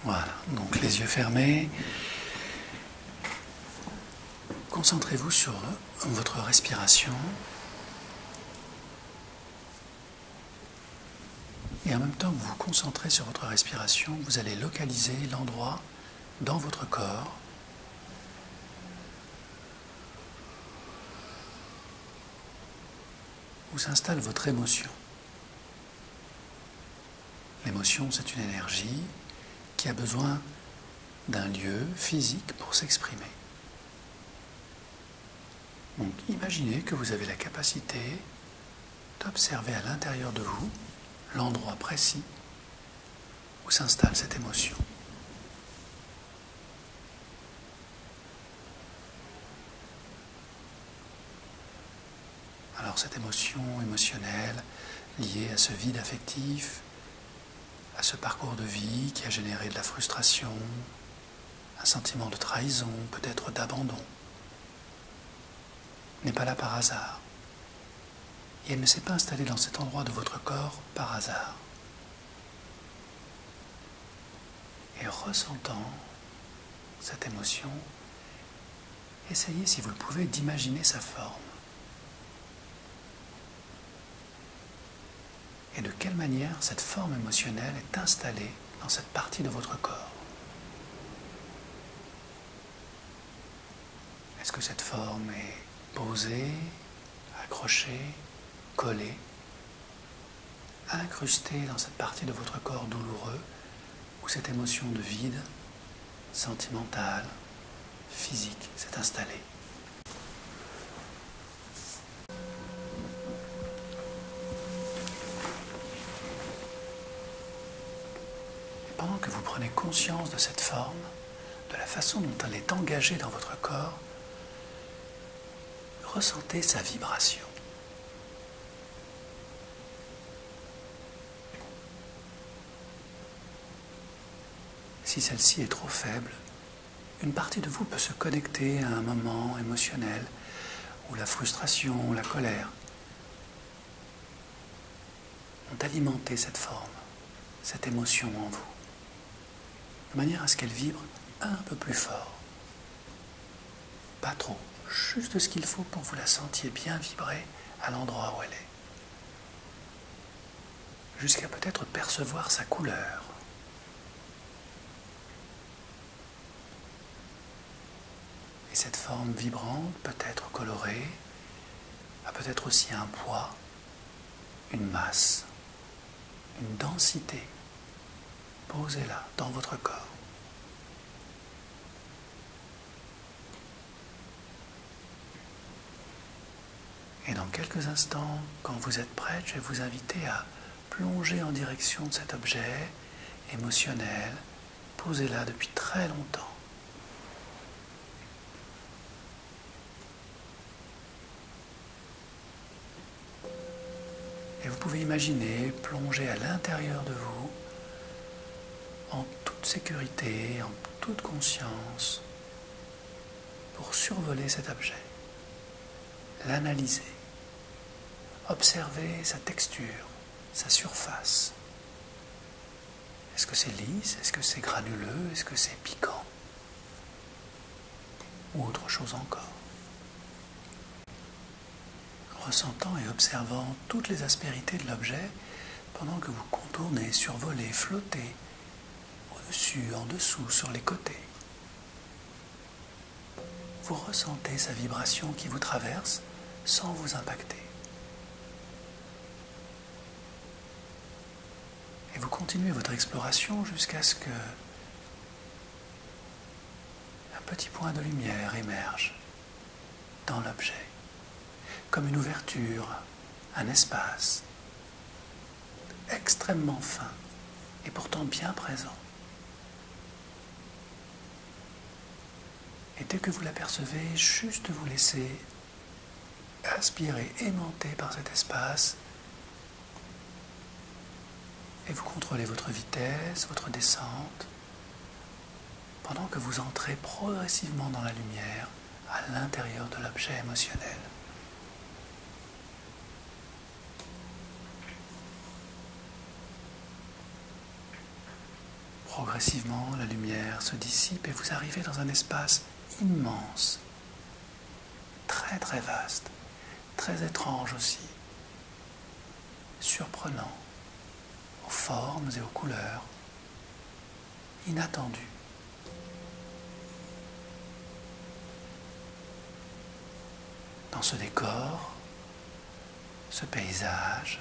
Voilà, donc les yeux fermés. Concentrez-vous sur votre respiration. Et en même temps que vous vous concentrez sur votre respiration, vous allez localiser l'endroit dans votre corps où s'installe votre émotion. L'émotion, c'est une énergie qui a besoin d'un lieu physique pour s'exprimer. Donc imaginez que vous avez la capacité d'observer à l'intérieur de vous l'endroit précis où s'installe cette émotion. Alors cette émotion émotionnelle liée à ce vide affectif, à ce parcours de vie qui a généré de la frustration, un sentiment de trahison, peut-être d'abandon, n'est pas là par hasard. Et elle ne s'est pas installée dans cet endroit de votre corps par hasard. Et ressentant cette émotion, essayez, si vous le pouvez, d'imaginer sa forme. Et de quelle manière cette forme émotionnelle est installée dans cette partie de votre corps. Est-ce que cette forme est posée, accrochée, collée, incrustée dans cette partie de votre corps douloureux, où cette émotion de vide, sentimentale, physique s'est installée? Et pendant que vous prenez conscience de cette forme, de la façon dont elle est engagée dans votre corps, ressentez sa vibration. Si celle-ci est trop faible, une partie de vous peut se connecter à un moment émotionnel où la frustration, la colère ont alimenté cette forme, cette émotion en vous, de manière à ce qu'elle vibre un peu plus fort. Pas trop, juste ce qu'il faut pour que vous la sentiez bien vibrer à l'endroit où elle est. Jusqu'à peut-être percevoir sa couleur. Et cette forme vibrante peut être colorée, a peut-être aussi un poids, une masse, une densité. Posez-la dans votre corps. Et dans quelques instants, quand vous êtes prête, je vais vous inviter à plonger en direction de cet objet émotionnel, posé là depuis très longtemps. Et vous pouvez imaginer plonger à l'intérieur de vous, en toute sécurité, en toute conscience, pour survoler cet objet, l'analyser, observer sa texture, sa surface. Est-ce que c'est lisse? Est-ce que c'est granuleux? Est-ce que c'est piquant? Ou autre chose encore. Ressentant et observant toutes les aspérités de l'objet pendant que vous contournez, survolez, flottez au-dessus, en dessous, sur les côtés. Vous ressentez sa vibration qui vous traverse sans vous impacter. Et vous continuez votre exploration jusqu'à ce que un petit point de lumière émerge dans l'objet, comme une ouverture, un espace extrêmement fin et pourtant bien présent. Et dès que vous l'apercevez, juste vous laissez aspirer, aimanter par cet espace, et vous contrôlez votre vitesse, votre descente, pendant que vous entrez progressivement dans la lumière à l'intérieur de l'objet émotionnel. Progressivement, la lumière se dissipe et vous arrivez dans un espace immense, très très vaste, très étrange aussi, surprenant, aux formes et aux couleurs, inattendu. Dans ce décor, ce paysage,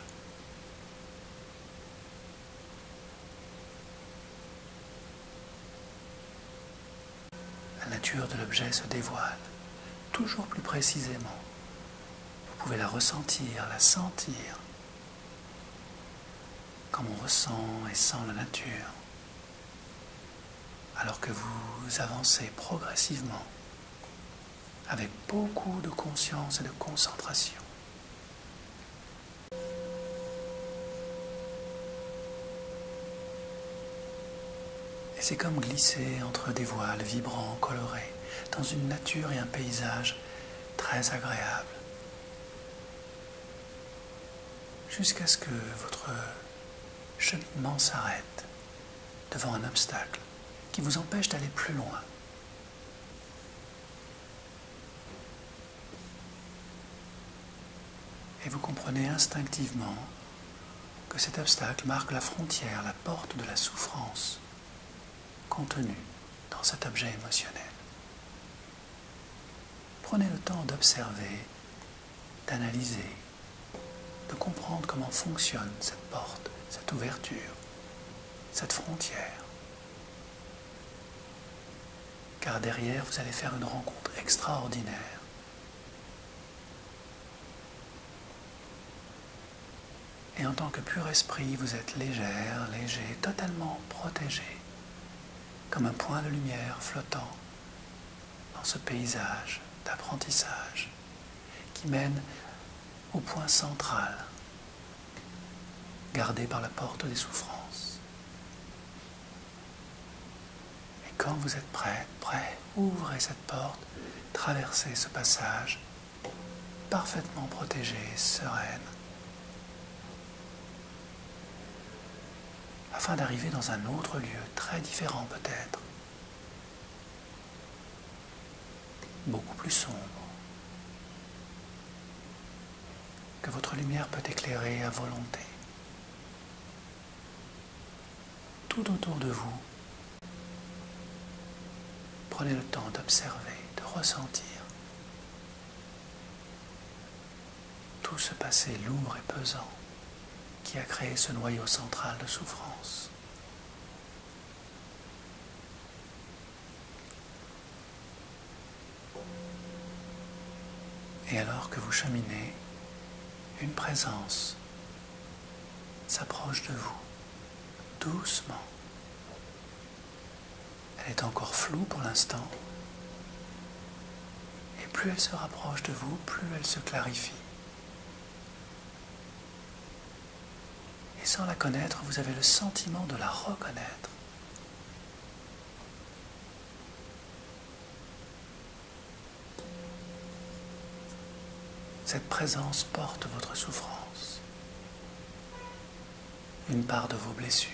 la nature de l'objet se dévoile toujours plus précisément. Vous pouvez la ressentir, la sentir, comme on ressent et sent la nature, alors que vous avancez progressivement avec beaucoup de conscience et de concentration. Et c'est comme glisser entre des voiles vibrants, colorés, dans une nature et un paysage très agréable, jusqu'à ce que votre cheminement s'arrête devant un obstacle qui vous empêche d'aller plus loin. Et vous comprenez instinctivement que cet obstacle marque la frontière, la porte de la souffrance contenue dans cet objet émotionnel. Prenez le temps d'observer, d'analyser, de comprendre comment fonctionne cette porte, cette ouverture, cette frontière. Car derrière, vous allez faire une rencontre extraordinaire. Et en tant que pur esprit, vous êtes légère, léger, totalement protégé, comme un point de lumière flottant dans ce paysage d'apprentissage qui mène au point central, gardé par la porte des souffrances. Et quand vous êtes prêt, ouvrez cette porte, traversez ce passage, parfaitement protégée, sereine, afin d'arriver dans un autre lieu, très différent peut-être, beaucoup plus sombre, que votre lumière peut éclairer à volonté. Tout autour de vous, prenez le temps d'observer, de ressentir tout ce passé lourd et pesant qui a créé ce noyau central de souffrance. Et alors que vous cheminez, une présence s'approche de vous, doucement. Elle est encore floue pour l'instant, et plus elle se rapproche de vous, plus elle se clarifie. Et sans la connaître, vous avez le sentiment de la reconnaître. Cette présence porte votre souffrance, une part de vos blessures.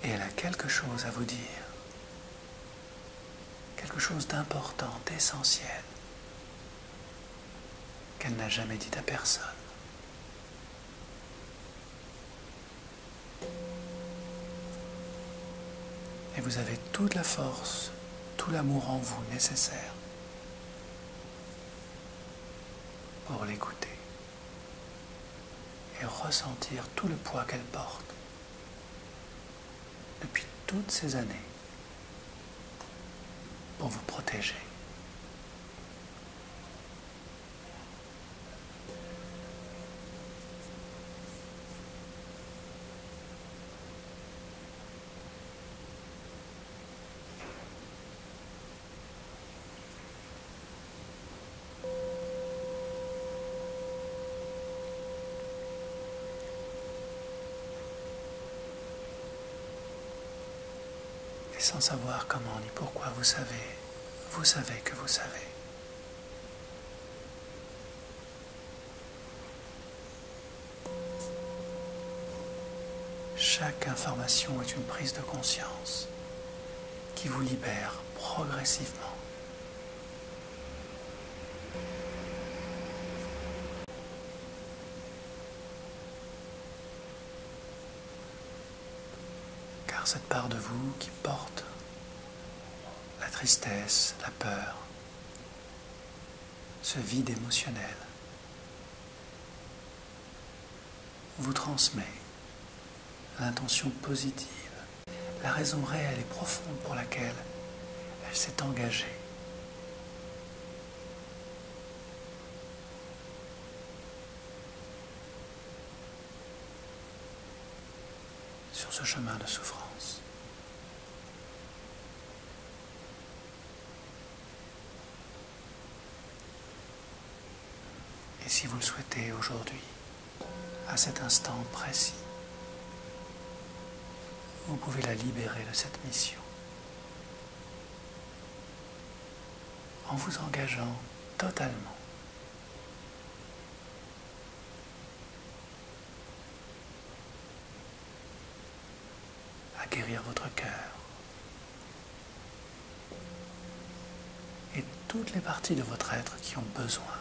Et elle a quelque chose à vous dire, quelque chose d'important, d'essentiel, qu'elle n'a jamais dit à personne. Et vous avez toute la force, tout l'amour en vous nécessaire pour l'écouter et ressentir tout le poids qu'elle porte depuis toutes ces années pour vous protéger. Et sans savoir comment ni pourquoi vous savez que vous savez. chaque information est une prise de conscience qui vous libère progressivement. Car cette part de vous qui porte la tristesse, la peur, ce vide émotionnel, vous transmet l'intention positive, la raison réelle et profonde pour laquelle elle s'est engagée. Sur ce chemin de souffrance. Et si vous le souhaitez aujourd'hui, à cet instant précis, vous pouvez la libérer de cette mission en vous engageant totalement à guérir votre cœur et toutes les parties de votre être qui ont besoin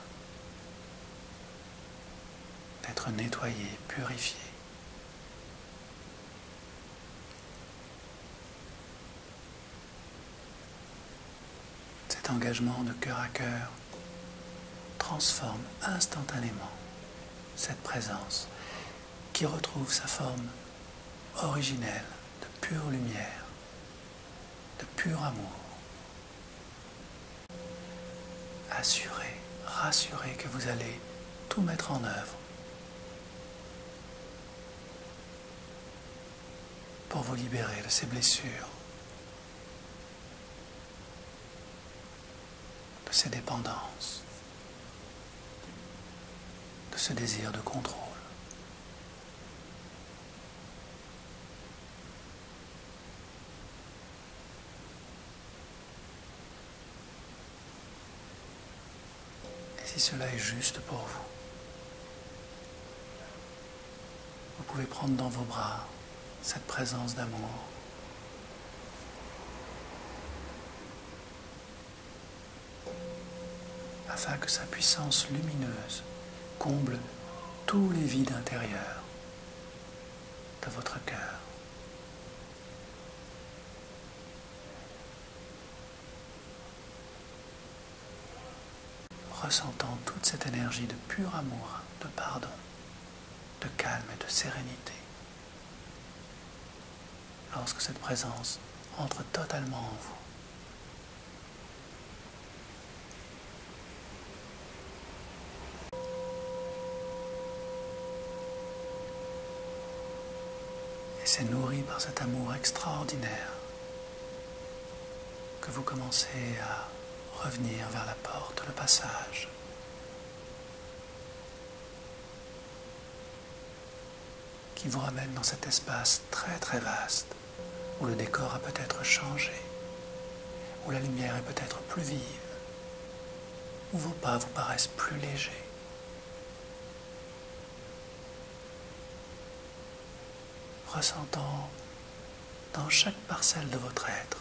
d'être nettoyées, purifiées. Cet engagement de cœur à cœur transforme instantanément cette présence qui retrouve sa forme originelle de pure lumière, de pur amour. Assurez, rassurez que vous allez tout mettre en œuvre pour vous libérer de ces blessures, de ces dépendances, de ce désir de contrôle. Et si cela est juste pour vous, vous pouvez prendre dans vos bras cette présence d'amour afin que sa puissance lumineuse comble tous les vides intérieurs de votre cœur. Ressentant toute cette énergie de pur amour, de pardon, de calme et de sérénité. Lorsque cette présence entre totalement en vous. Et c'est nourri par cet amour extraordinaire que vous commencez à revenir vers la porte, le passage. Qui vous ramène dans cet espace très très vaste, où le décor a peut-être changé, où la lumière est peut-être plus vive, où vos pas vous paraissent plus légers. Ressentant dans chaque parcelle de votre être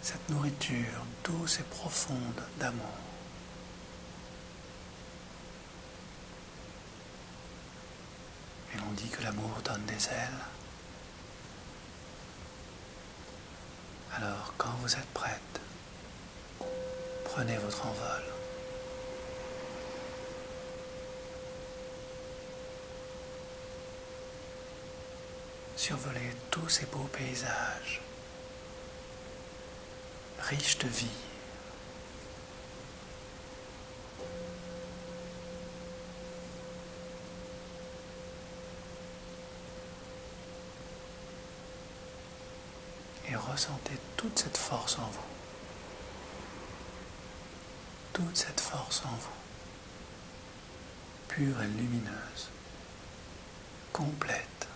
cette nourriture douce et profonde d'amour. Et l'on dit que l'amour donne des ailes. Alors, quand vous êtes prête, prenez votre envol. Survolez tous ces beaux paysages, riches de vie. Et ressentez toute cette force en vous. Toute cette force en vous. Pure et lumineuse. Complète.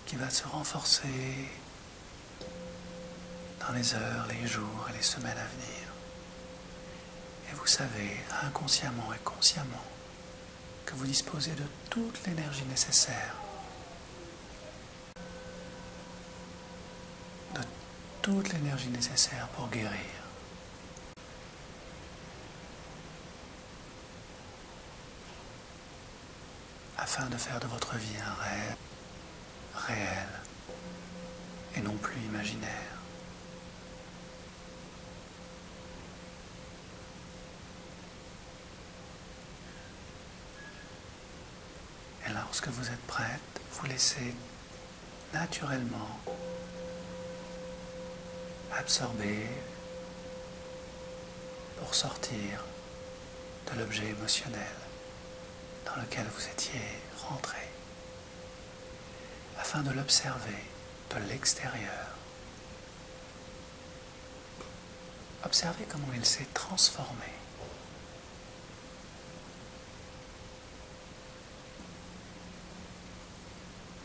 Qui va se renforcer dans les heures, les jours et les semaines à venir. Et vous savez, inconsciemment et consciemment, que vous disposez de toute l'énergie nécessaire, de toute l'énergie nécessaire pour guérir. Afin de faire de votre vie un rêve réel et non plus imaginaire. Et lorsque vous êtes prête, vous laissez naturellement absorber pour sortir de l'objet émotionnel dans lequel vous étiez rentré, afin de l'observer de l'extérieur. Observez comment il s'est transformé.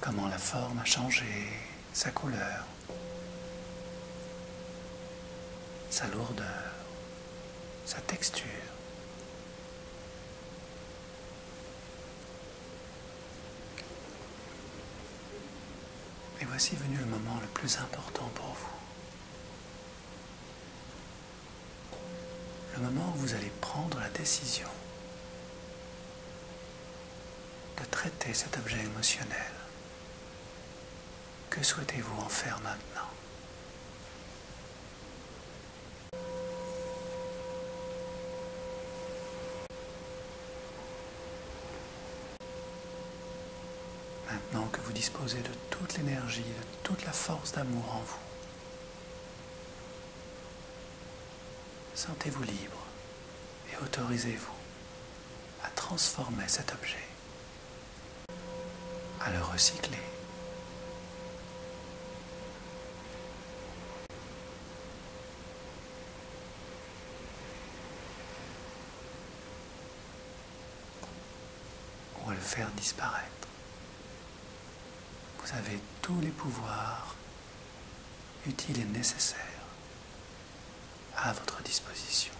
Comment la forme a changé, sa couleur, sa lourdeur, sa texture. Et voici venu le moment le plus important pour vous. Le moment où vous allez prendre la décision de traiter cet objet émotionnel. Que souhaitez-vous en faire maintenant? Maintenant que vous disposez de toute l'énergie, de toute la force d'amour en vous, sentez-vous libre et autorisez-vous à transformer cet objet, à le recycler. Ou à le faire disparaître. Vous avez tous les pouvoirs utiles et nécessaires à votre disposition.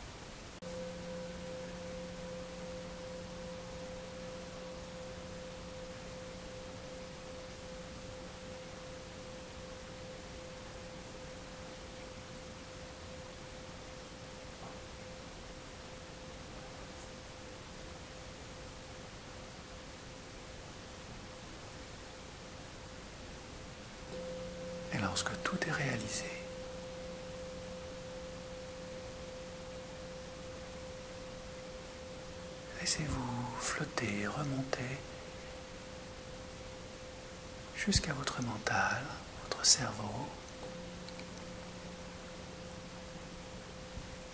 Et lorsque tout est réalisé, laissez-vous flotter, remonter jusqu'à votre mental, votre cerveau,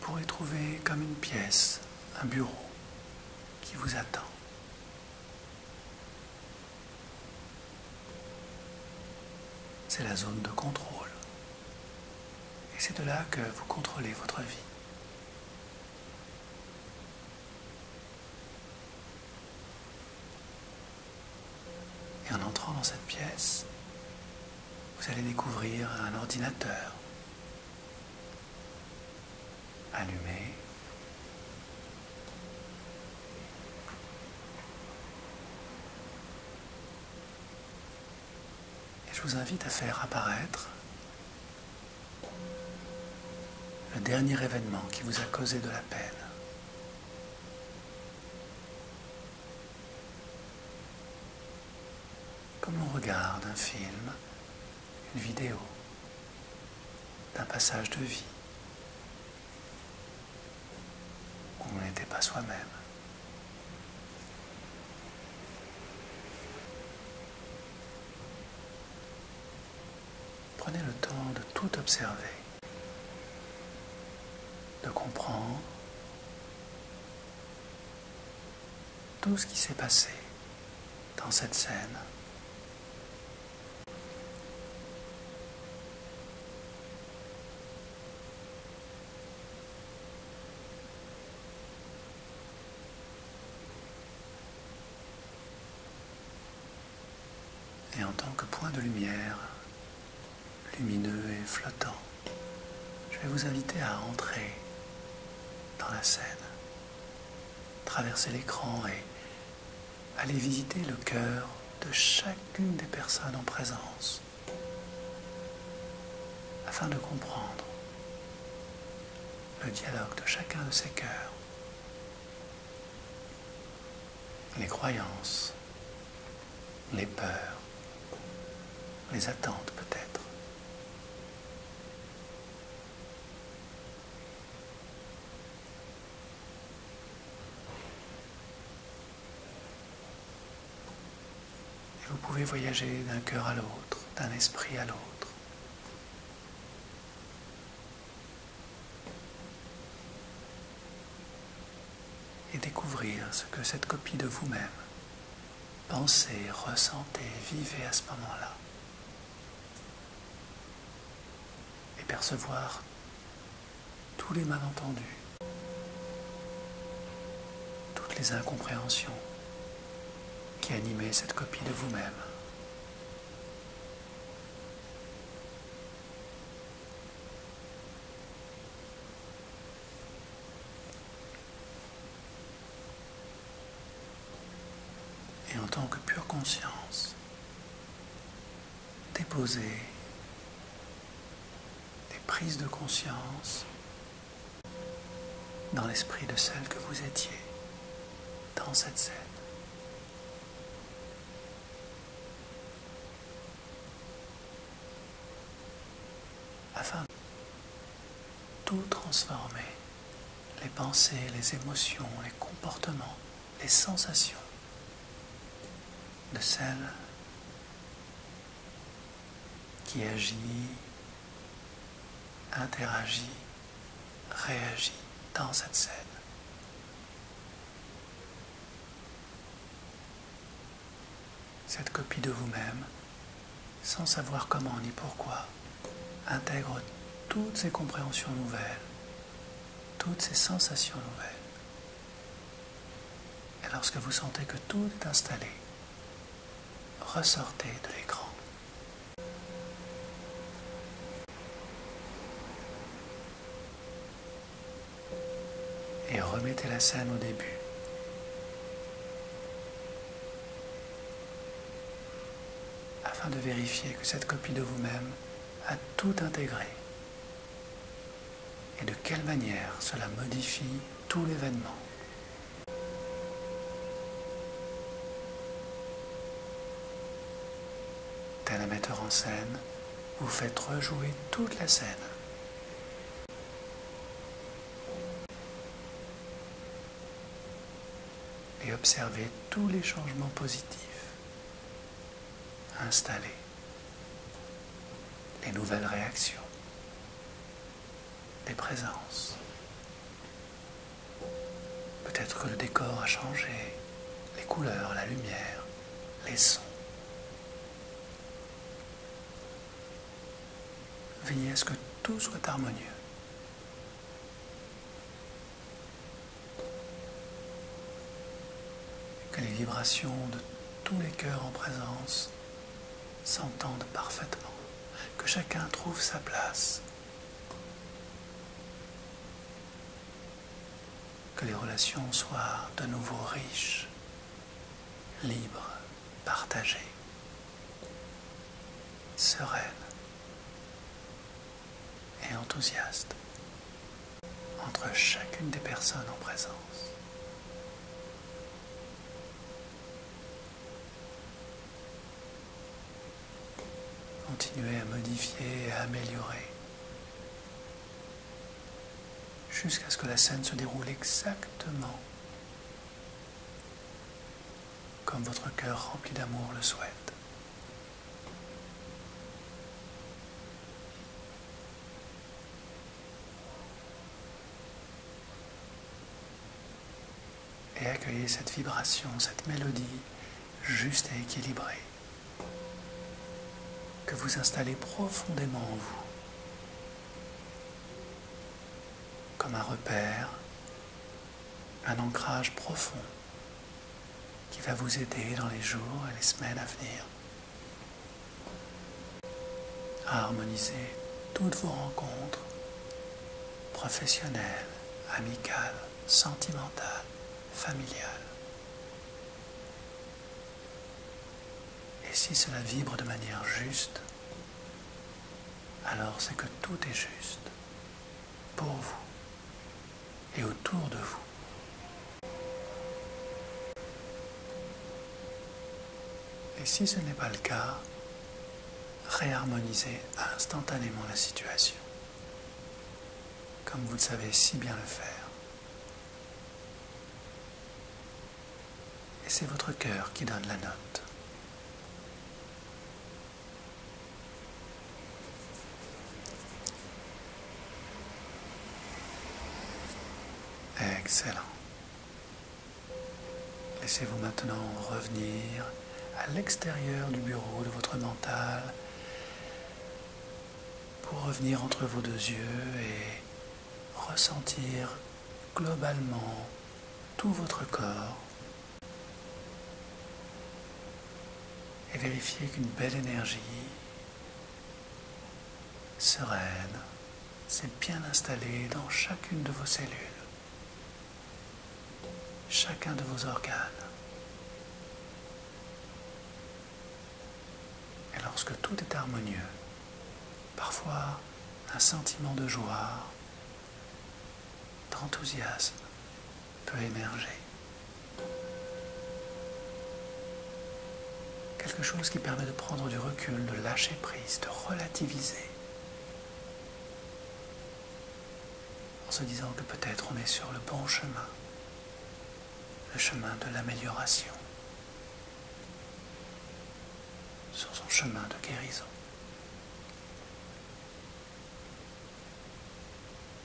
pour y trouver comme une pièce, un bureau qui vous attend. C'est la zone de contrôle. Et c'est de là que vous contrôlez votre vie. Et en entrant dans cette pièce, vous allez découvrir un ordinateur allumé. Et je vous invite à faire apparaître le dernier événement qui vous a causé de la peine. Comme l'on regarde un film, une vidéo d'un passage de vie où on n'était pas soi-même. Prenez le temps de tout observer, de comprendre tout ce qui s'est passé dans cette scène. Et en tant que point de lumière, lumineux et flottant, je vais vous inviter à entrer dans la scène, traverser l'écran et allez visiter le cœur de chacune des personnes en présence afin de comprendre le dialogue de chacun de ces cœurs, les croyances, les peurs, les attentes peut-être. Et vous pouvez voyager d'un cœur à l'autre, d'un esprit à l'autre. Et découvrir ce que cette copie de vous-même pensez, ressentez, vivez à ce moment-là. Et percevoir tous les malentendus, toutes les incompréhensions qui animaient cette copie de vous-même. Et en tant que pure conscience, déposez des prises de conscience dans l'esprit de celle que vous étiez dans cette scène. Afin de tout transformer, les pensées, les émotions, les comportements, les sensations, de celle qui agit, interagit, réagit dans cette scène. Cette copie de vous-même, sans savoir comment ni pourquoi, intègre toutes ces compréhensions nouvelles, toutes ces sensations nouvelles. Et lorsque vous sentez que tout est installé, ressortez de l'écran. Et remettez la scène au début. Afin de vérifier que cette copie de vous-même a tout intégré. Et de quelle manière cela modifie tout l'événement. Tel un metteur en scène, vous faites rejouer toute la scène. Et observez tous les changements positifs installés, les nouvelles réactions, les présences. Peut-être que le décor a changé, les couleurs, la lumière, les sons. Veillez à ce que tout soit harmonieux. Que les vibrations de tous les cœurs en présence s'entendent parfaitement. Que chacun trouve sa place. Que les relations soient de nouveau riches, libres, partagées, sereines et enthousiastes entre chacune des personnes en présence. Continuez à modifier et à améliorer jusqu'à ce que la scène se déroule exactement comme votre cœur rempli d'amour le souhaite. Et accueillez cette vibration, cette mélodie juste et équilibrée que vous installez profondément en vous, comme un repère, un ancrage profond qui va vous aider dans les jours et les semaines à venir à harmoniser toutes vos rencontres professionnelles, amicales, sentimentales, familiales. si cela vibre de manière juste, alors c'est que tout est juste pour vous et autour de vous. Et si ce n'est pas le cas, réharmonisez instantanément la situation, comme vous le savez si bien le faire. Et c'est votre cœur qui donne la note. Excellent. Laissez-vous maintenant revenir à l'extérieur du bureau de votre mental pour revenir entre vos deux yeux et ressentir globalement tout votre corps et vérifier qu'une belle énergie sereine s'est bien installée dans chacune de vos cellules, chacun de vos organes. Et lorsque tout est harmonieux, parfois un sentiment de joie, d'enthousiasme peut émerger. Quelque chose qui permet de prendre du recul, de lâcher prise, de relativiser. En se disant que peut-être on est sur le bon chemin, le chemin de l'amélioration, sur son chemin de guérison,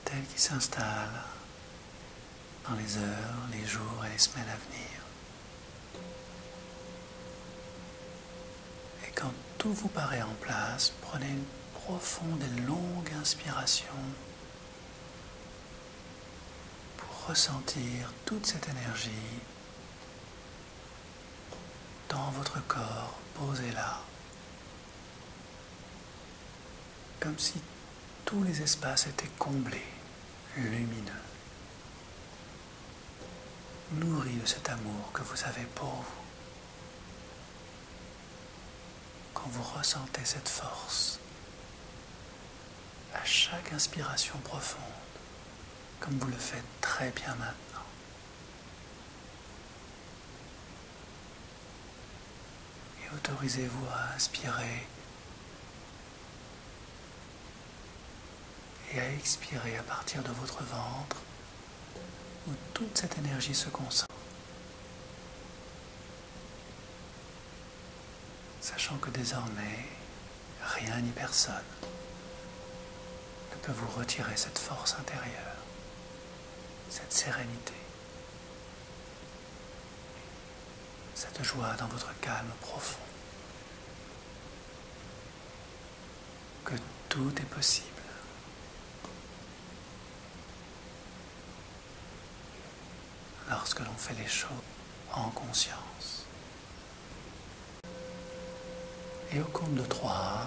tel qu'il s'installe dans les heures, les jours et les semaines à venir. Et quand tout vous paraît en place, prenez une profonde et longue inspiration pour ressentir toute cette énergie dans votre corps, posé là, comme si tous les espaces étaient comblés, lumineux, nourris de cet amour que vous avez pour vous. Quand vous ressentez cette force, à chaque inspiration profonde, comme vous le faites très bien maintenant, et autorisez-vous à inspirer et à expirer à partir de votre ventre où toute cette énergie se concentre. Sachant que désormais, rien ni personne ne peut vous retirer cette force intérieure, cette sérénité, cette joie dans votre calme profond. Que tout est possible. Lorsque l'on fait les choses en conscience. Et au compte de 3,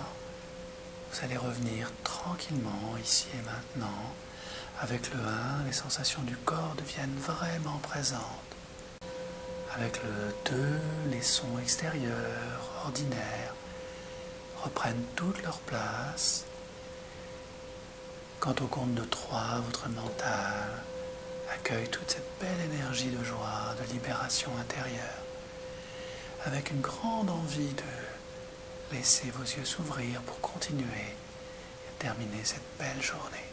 vous allez revenir tranquillement ici et maintenant. Avec le 1, les sensations du corps deviennent vraiment présentes. Avec le 2, les sons extérieurs, ordinaires, reprennent toute leur place. Quand au compte de 3, votre mental accueille toute cette belle énergie de joie, de libération intérieure, avec une grande envie de laisser vos yeux s'ouvrir pour continuer et terminer cette belle journée.